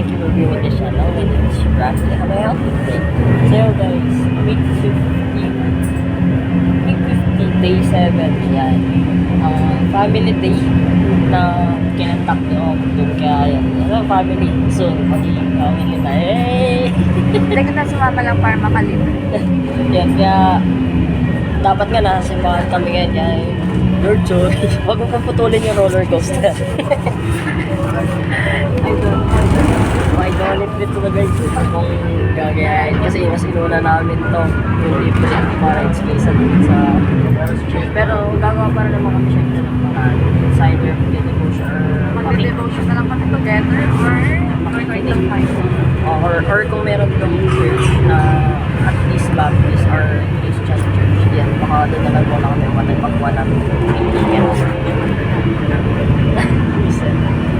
thank you for viewing this channel. My name is Bradley. How may I help you today? So guys, week 50, day 7, yan. Family day na kinantak ni Octoon. Kaya yan, family soon. Pagiging family na, hey! Hindi ko na sumama lang para makalimutan. Yan, kaya dapat nga nasimahan kami ngayon. Kaya your choice. Huwag mo puputulin yung roller coaster. I don't know if ito na guys kung gagayahin kasi mas inuna namin to yung libre para it's case sa pero gagawa para naman kami syempre ng mga cider devotion or Mag-devotion na lang kami together or kung meron tong church na at least Baptist or Christian church yan baka doon na lang muna kami pagkuha namin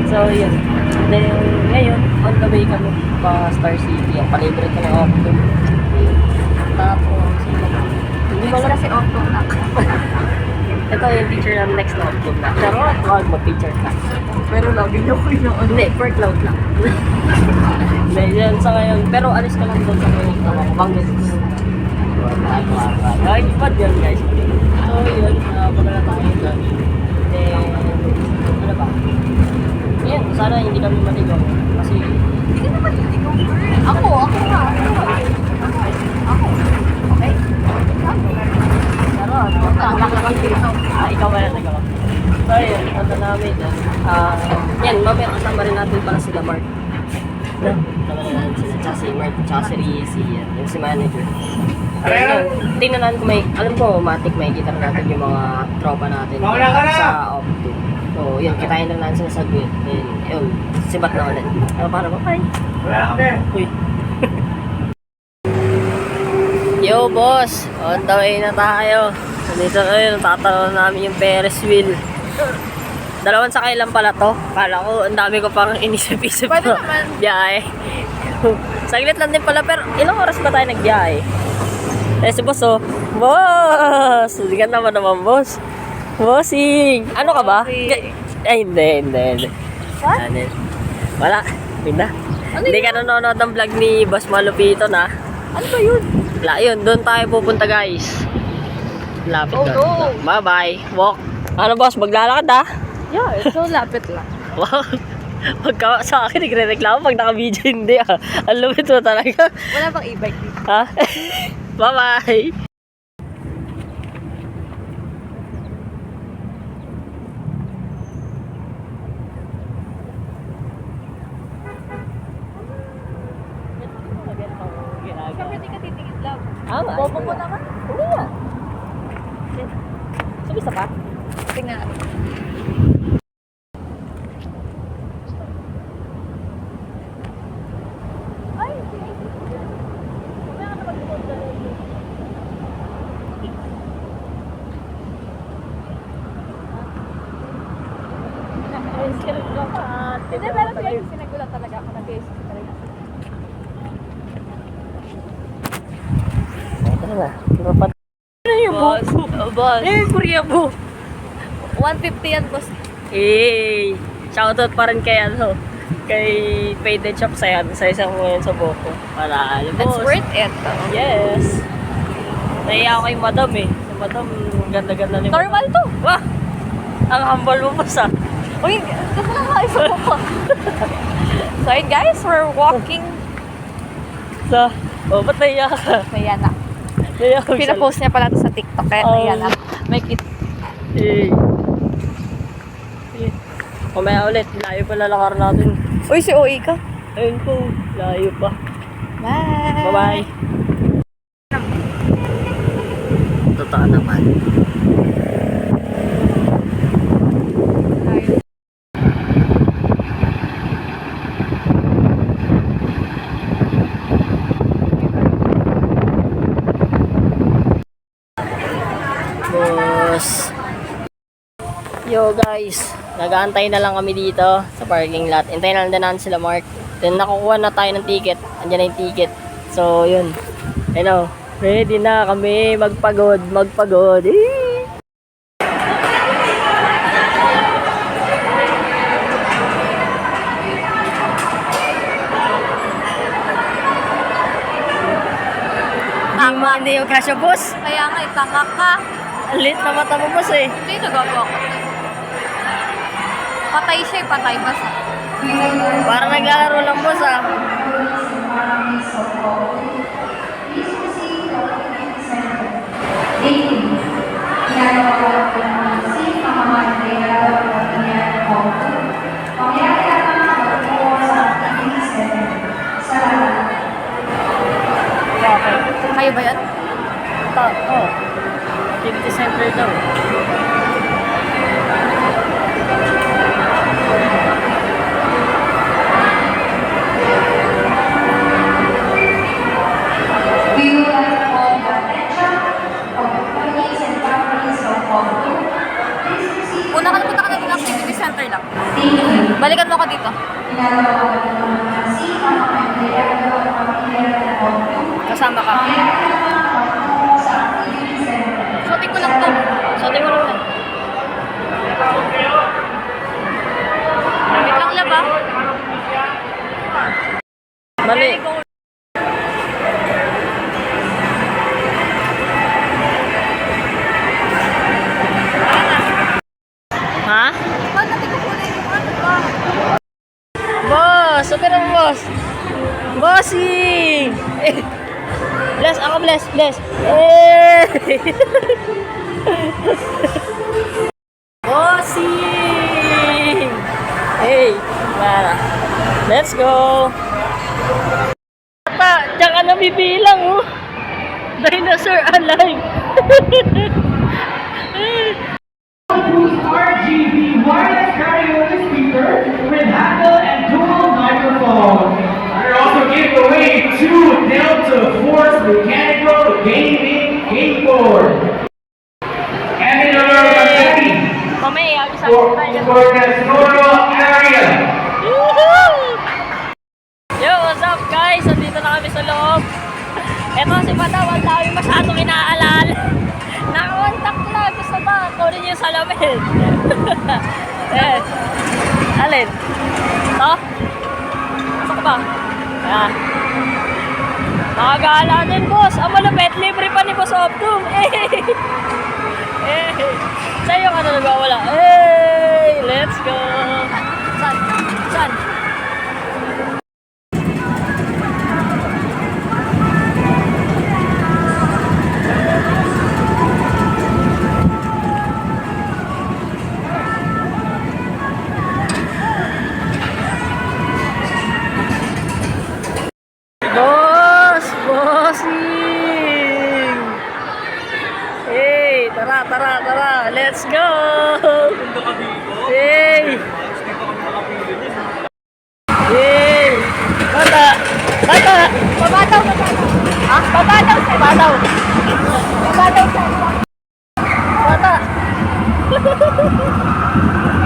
so yun then ngayon on the way kami pa Star City ang palibre ko ng Octo tapos hindi ko Kasi Octo na. ito yung teacher namin next na Octo na pero huwag mag-teacher ka Pero lagi niyo ko yung hindi per cloud lang hindi yan sa ngayon pero alis ka lang doon sa clinic na Banggit kahit bad yun guys so yun pagkala tayo doon then ano ba yan sana hindi kami maligaw kasi Hindi ka naman naligaw. Ako nga. Ako. Okay? pero ikaw ba na nagawa so yun punta namin doon yan mamaya kasama rin natin para sila Mark kasama rin natin sila tsaka si Mark tsaka si Rizzy yung si manager tingnan natin kung may alam ko matik may kita natin yung mga tropa natin sa Octo so yun kitain lang natin sila sa grid then yun sibat na ulit para bye uy yo boss on the way na tayo dito ayun tatanong namin yung Ferris wheel dalawang sakay lang pala to kala ko ang dami ko pang inisip-isip Pwede naman. biyahe saglit lang din pala pero ilang oras ba tayo nagbiyahe si boss oh boss hindi ka naman boss bossing ano ka ba? Ay hindi What? wala pinda hindi ka nanonood ng vlog ni Boss Malupito na Ano ba yun? wala yun doon tayo pupunta guys lapit doon bye bye walk ano boss maglalakad ah Yeah, so lapit lang. wow wag ka sa akin nagre-reklamo pag naka-video hindi ah ang lupit mo talaga Wala bang e-bike dito? ha bye bye Siyempre di ka titigit lang. Bobo mo naman. Hindi yan. Sumisa pa? Tingnan natin. Ay, hindi, pero sinagulat talaga ako. Nag-iisip talaga. Tara na. Dapat. Ano yung boss? Boss. Korea po. 150 yan, boss. Hey! Shoutout pa rin kay kay Faded Shop sa isang ngayon sa Boko. Para alam It's boss. worth it. Yes. Naiya ako kay madam eh. Si madam, ganda-ganda ni Normal to. Wah! Ang humble mo boss ah. Uy, gusto lang ako isa ko pa. So yun guys, we're walking. Ba't naiya ka? May yan na. Naiya ka. Pinapost niya pala to sa TikTok. Kaya may yan na. May kit. Eh. Kumaya ulit, layo pa lalakar natin. Uy, si OE ka. Ayun po, layo pa. Bye. Bye-bye. Totoo naman. Boss. Yo guys, nag-aantay na lang kami dito sa parking lot. Hintayin na lang din natin sila Mark. Then nakukuha na tayo ng ticket. Andiyan na yung ticket. So yun. Hello. Ready na kami magpagod. Tama. Hindi yung kasya, boss. Kaya nga, tanga ka. Ang lit na mata mo, boss eh. Hindi, nagagawa ko. Patay siya, patay basta. Parang naglalaro lang, boss ah. Kayo ba yan? Oh. Activity center daw. Una ka na punta ka na ng activity center lang. Balikan mo ka dito. Kasama ka. Shooting ko lang to. Sote mo lang. Wait lang laba. Mali. Ha? Ba't natin ko muna yung ano ba? Boss! Super mo, boss! Bossing! Eh. Bless! Ako bless! Bless! Eh! Bossing! Hey! Wala. Let's go! Bata! Diyan ka nabibilang, oh! Dinosaur alive! RGB wireless karaoke speaker with handle and dual microphone. We're also giving away 2 Delta Force mechanical gaming keyboard. And another confetti Mamaya, isa for the Sonoro area. Yo, what's up guys? Nandito na kami sa loob. Eto si Madam, ang dami masyadong inaalala. Nakakontak lang. Gusto ba? Kunin niyo yung salamin. Eh. Alin? Ito? Gusto ko ba? Ayan. Nakagala din, boss. Ang malupit. Libre pa ni Boss Optum. Eh. Eh. Sa'yo ka na nagwawala. Eh. Let's go. San? San? Boss! Bossing! Hey! Tara, tara, tara! Let's go! Hey! Hey! Bata! Bata! Babataw, babataw. Ah? Babataw sa'yo. Bataw! Babataw sa'yo. Bata!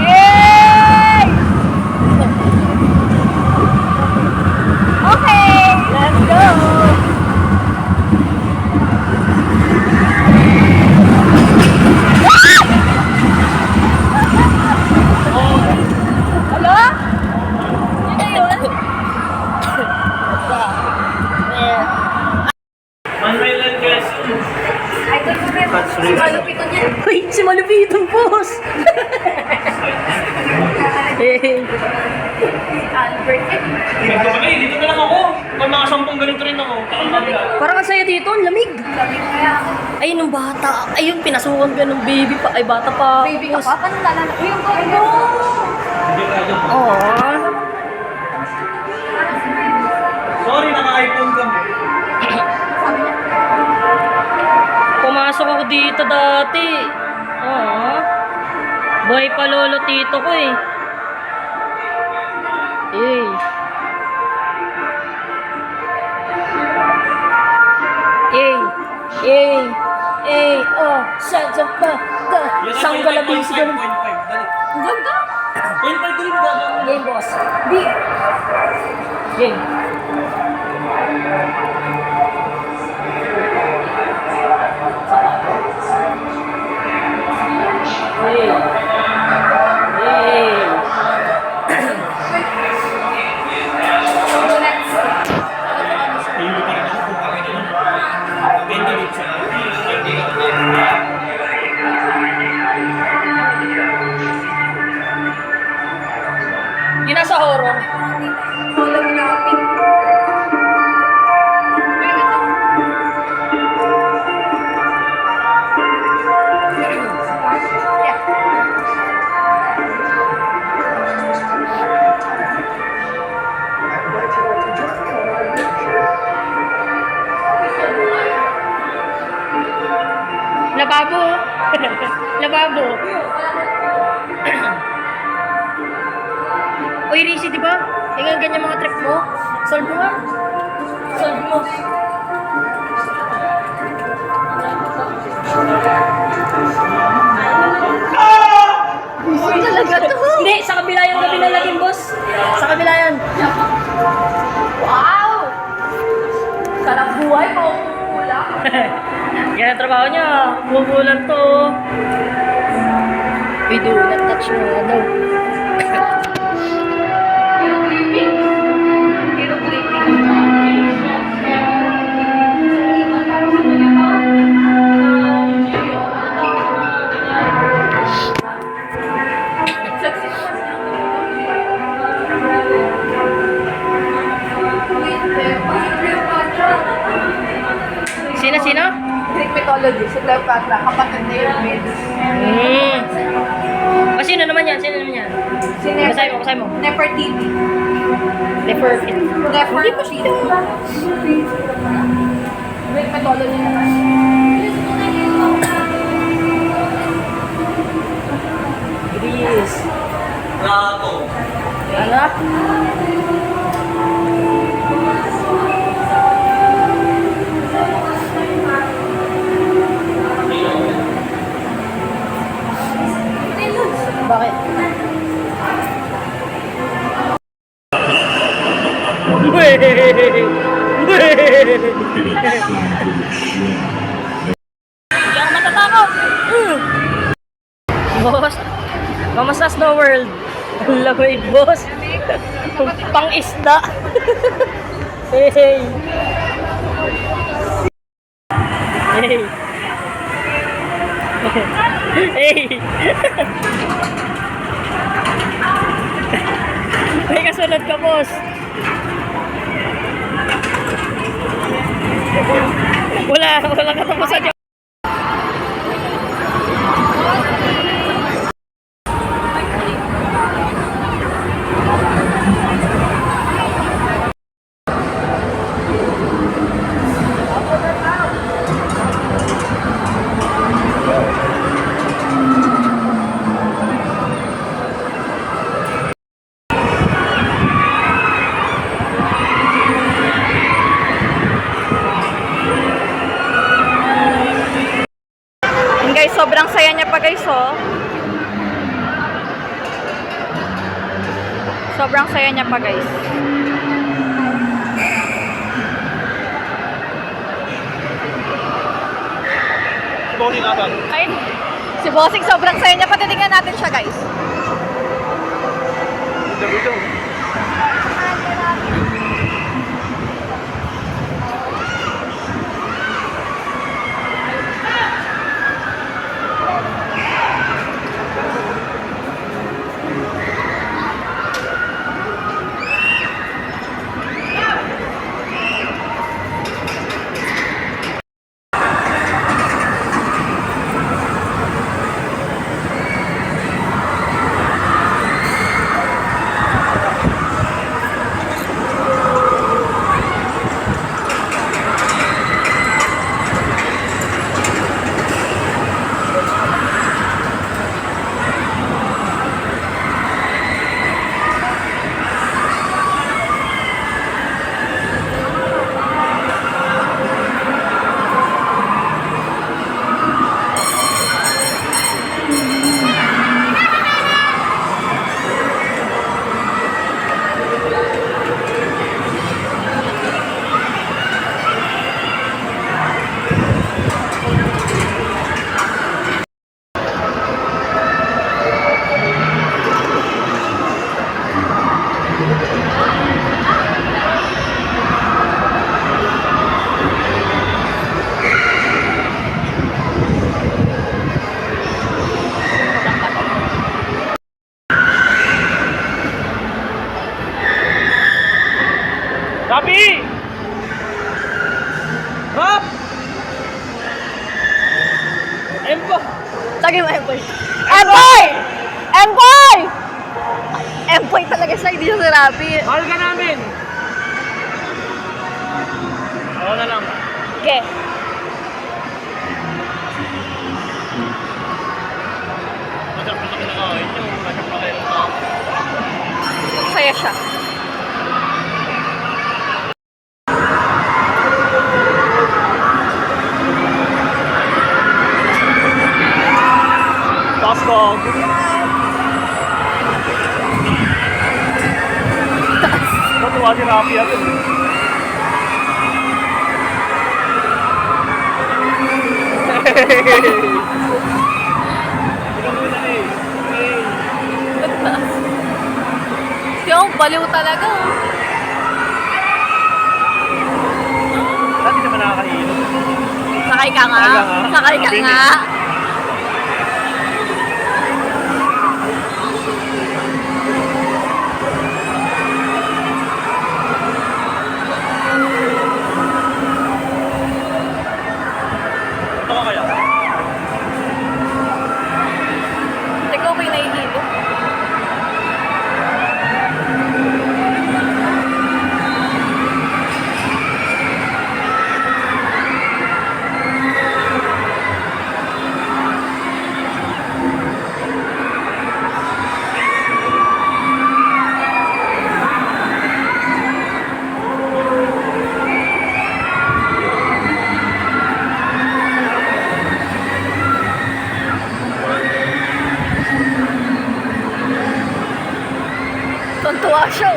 Yay! Okay! Let's go! Hello? Yun na yun? Manuel and guys. Ay, ko yung si Malupito niya. Uy! Si Malupitong boss! Hey! Albert. Dito kami, dito na lang ako. Pag nakasampung ganito rin ako. Parang ang saya dito, ang lamig. Ay, nung bata. Ay, yung pinasukan ka ng baby pa. Ay, bata pa. Baby ka pa? Paano lalala? Uy, yung gold mo. Oo. Sorry, naka-iPhone kami. Pumasok ako dito dati. Oo. Buhay pa lolo tito ko eh. Eh. Oh, sa pa, sanggalabing si ganun. Ang ganda. 0.5 din ba? Game, boss. Game. Hey. Hey. Hindi pa rin ako kung bakit naman. lababo. Lababo. Uy, Rishi, di ba? Tingnan ganyan mga trip mo. Solve mo nga. Solve mo. Talaga to. Hindi, sa kabila yung gabi na laging, boss. Sa kabila yan. Wow! Sarap buhay, paumula. Yan ang trabaho niya. Bumubulan to. Uy, do not touch mo nga daw. Hero creeping. Hero creeping. Sino? Greek mythology, si Cleopatra, kapatid ni Hermes. Sino naman yan? Sino naman yan? Si Basahin mo. Nefertiti. Nefertiti. Nefertiti. Greek mythology naman. Greece. Ano? Bakit? Hindi ako matatakot! Boss, kamusta Snow World? Ang lamig, boss. Pang isda. Hey. Hey. Hey. May kasunod ka, boss. Wala katapusan yun. Guys, sobrang saya niya pa guys, oh. Sobrang saya niya pa guys. Ay, si Bossing sobrang saya niya pa. Titingnan natin siya guys. Sabi! Hop! Empo! Lagi mo, Empoy. Empoy! Empoy! Empoy talaga siya, hindi siya si Rapi. Mahal ka namin! Ako na lang. Okay. masaya siya. Pasok. Natuwa si Rafi agad. Yung baliw talaga. Dati naman nakakainom. Sakay ka nga. Sakay ka nga. Ito ka kaya? Ikaw may nahihilo. Tuntua siya.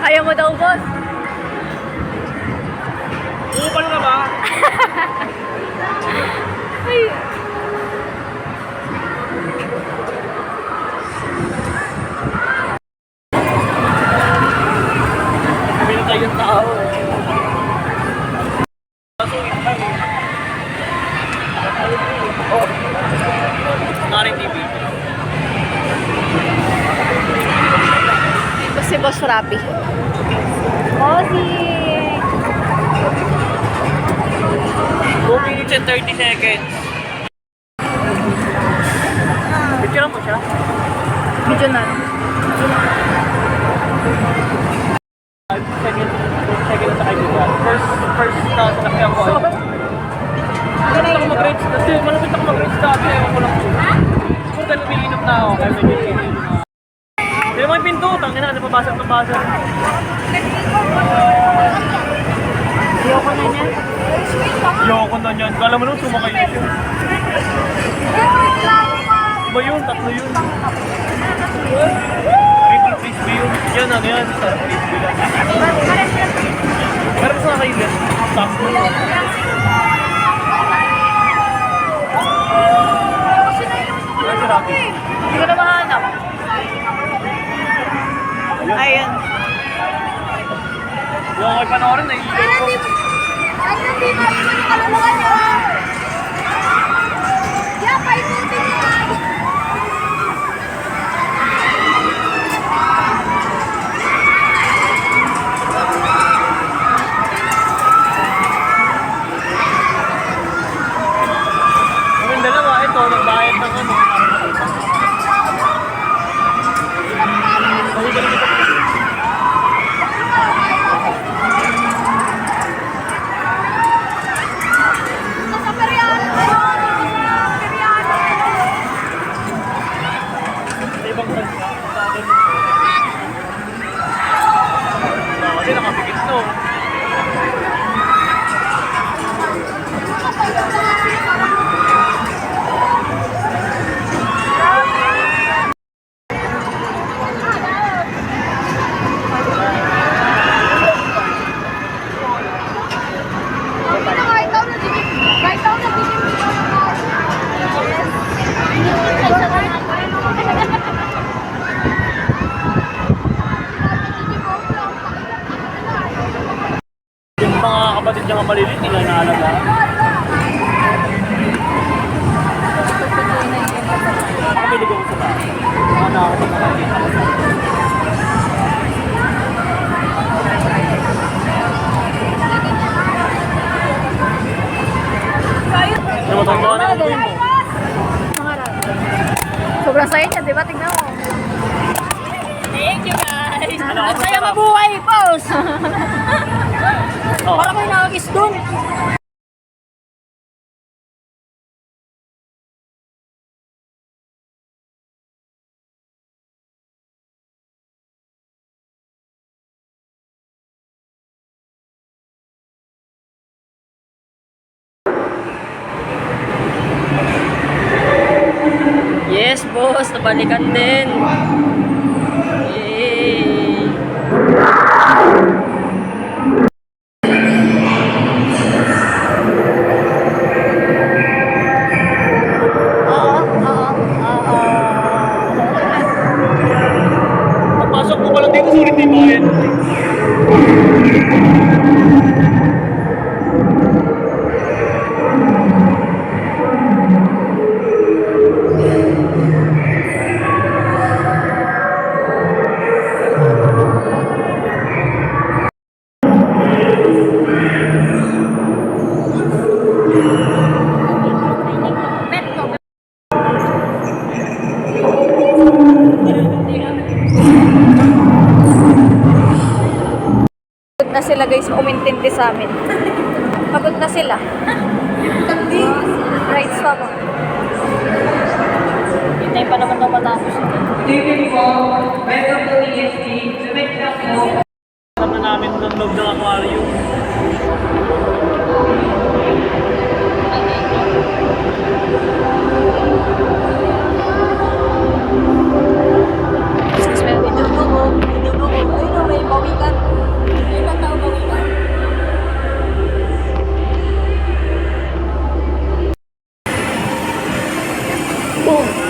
Kaya mo daw, boss. Upal na ba? Ay. Kami na tayong tao. Pasukin lang. Oh. Naring TV. Ito si Boss Rapi. Bossy! 2 minutes and 30 seconds. Picture mo siya? Medyo na. Second na sa kaibigan. First na sa nakaya ko. Malapit ako mag-grades. Kasi malapit ako mag-grades dati. Ewan ko lang. Siguro dahil umiinom na ako. Kaya medyo kinig na. Hindi naman yung pinto. Tangin na. Napabasa. Ayoko na niya. Yoko na yan. Kala mo nung sumakay dito. Iba yun. 3 yun. Triple frisbee yun. Yan ano yan. Sarap frisbee lang. Pero sa kayo stop mo. Ano sa Rocky? Hindi ko na mahanap. Ayan. Yung okay panoorin na ilog ko. mga maliliit nila inaalaga. Nakabili ko sa taas. Ano ako sa makakita ko sa Yung matanda na ako mo. Sobrang saya niya, di ba? Tignan mo. Thank you guys! Ano, Ang saya mabuhay, boss! Oh. Para may nakakis doon! Yes, boss. Nabalikan din. Yay! Pagpasok mo pa lang dito, sulit di bayad. Pagod na sila guys, umintindi sa amin. Pagod na sila. Rights pa ba? Hintayin pa naman daw matapos. Alam na namin ng loob ng aquarium. Excuse me, may dugo. Ayun na, may bawikan. May ibang tao bawikan. Boom!